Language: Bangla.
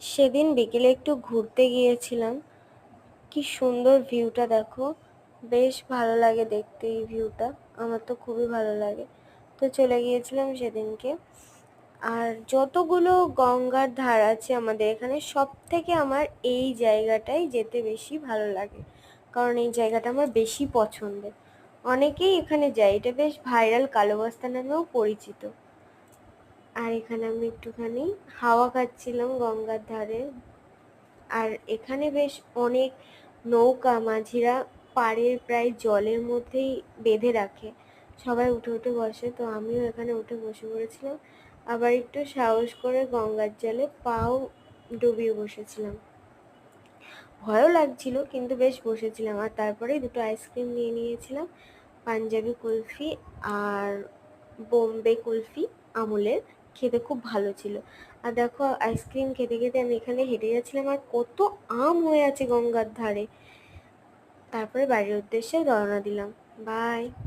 সেদিন বিকেলে একটু ঘুরতে গিয়েছিলাম। কি সুন্দর ভিউটা দেখো, বেশ ভালো লাগে দেখতে এই ভিউটা। আমার তো খুবই ভালো লাগে। তো চলে গিয়েছিলাম সেদিনকে। আর যতগুলো গঙ্গার ধার আছে আমাদের এখানে, সব থেকে আমার এই জায়গাটাই যেতে বেশি ভালো লাগে, কারণ এই জায়গাটা আমার বেশি পছন্দের। অনেকেই এখানে যায়, এটা বেশ ভাইরাল, কালো বস্তা নামেও পরিচিত। আর এখানে আমি একটুখানি হাওয়া খাচ্ছিলাম গঙ্গার ধারে। আর এখানে বেশ অনেক নৌকা মাঝিরা পাড়ের প্রায় জলের মধ্যেই বেঁধে রাখে, সবাই উঠে উঠে বসে, তো আমিও এখানে উঠে বসে পড়েছিলাম। আবার একটু সাহস করে গঙ্গার জলে পাও ডুবিয়ে বসেছিলাম। ভয়ও লাগছিল কিন্তু বেশ বসেছিলাম। আর তারপরে দুটো আইসক্রিম নিয়ে নিয়েছিলাম, পাঞ্জাবি কুলফি আর বোম্বে কুলফি আমুলের। খেতে খুব ভালো ছিল। আর দেখো, আইসক্রিম খেতে খেতে আমি এখানে হেঁটে যাচ্ছিলাম, আর কত আম হয়ে আছে গঙ্গার ধারে। তারপরে বাড়ির উদ্দেশ্যে রওনা দিলাম। বাই।